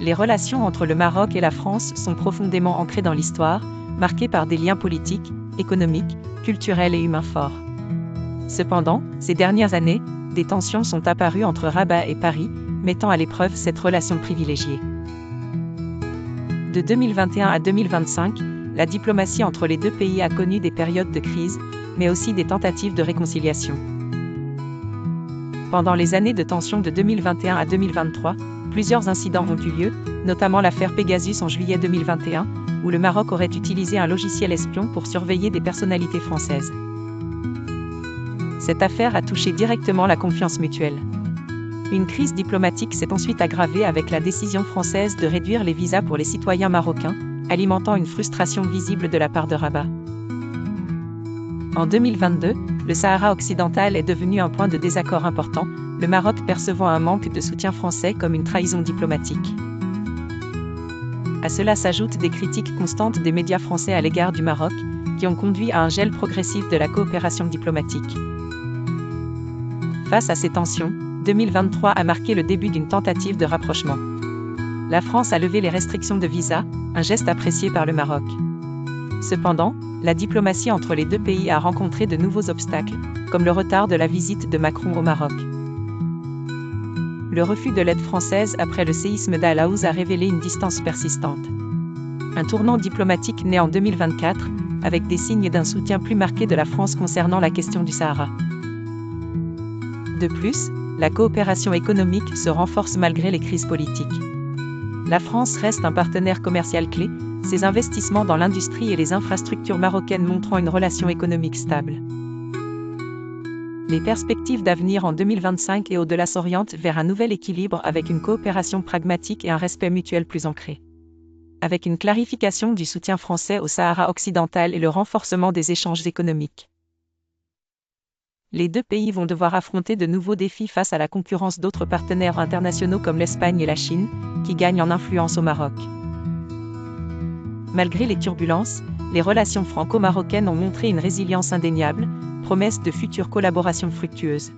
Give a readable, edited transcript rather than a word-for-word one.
Les relations entre le Maroc et la France sont profondément ancrées dans l'histoire, marquées par des liens politiques, économiques, culturels et humains forts. Cependant, ces dernières années, des tensions sont apparues entre Rabat et Paris, mettant à l'épreuve cette relation privilégiée. De 2021 à 2025, la diplomatie entre les deux pays a connu des périodes de crise, mais aussi des tentatives de réconciliation. Pendant les années de tension de 2021 à 2023, plusieurs incidents ont eu lieu, notamment l'affaire Pegasus en juillet 2021, où le Maroc aurait utilisé un logiciel espion pour surveiller des personnalités françaises. Cette affaire a touché directement la confiance mutuelle. Une crise diplomatique s'est ensuite aggravée avec la décision française de réduire les visas pour les citoyens marocains, alimentant une frustration visible de la part de Rabat. En 2022, le Sahara occidental est devenu un point de désaccord important, le Maroc percevant un manque de soutien français comme une trahison diplomatique. À cela s'ajoutent des critiques constantes des médias français à l'égard du Maroc, qui ont conduit à un gel progressif de la coopération diplomatique. Face à ces tensions, 2023 a marqué le début d'une tentative de rapprochement. La France a levé les restrictions de visa, un geste apprécié par le Maroc. Cependant, la diplomatie entre les deux pays a rencontré de nouveaux obstacles, comme le retard de la visite de Macron au Maroc. Le refus de l'aide française après le séisme d'Al Aouz a révélé une distance persistante. Un tournant diplomatique naît en 2024, avec des signes d'un soutien plus marqué de la France concernant la question du Sahara. De plus, la coopération économique se renforce malgré les crises politiques. La France reste un partenaire commercial clé, ses investissements dans l'industrie et les infrastructures marocaines montrant une relation économique stable. Les perspectives d'avenir en 2025 et au-delà s'orientent vers un nouvel équilibre avec une coopération pragmatique et un respect mutuel plus ancré. Avec une clarification du soutien français au Sahara occidental et le renforcement des échanges économiques. Les deux pays vont devoir affronter de nouveaux défis face à la concurrence d'autres partenaires internationaux comme l'Espagne et la Chine, qui gagnent en influence au Maroc. Malgré les turbulences, les relations franco-marocaines ont montré une résilience indéniable, promesse de futures collaborations fructueuses.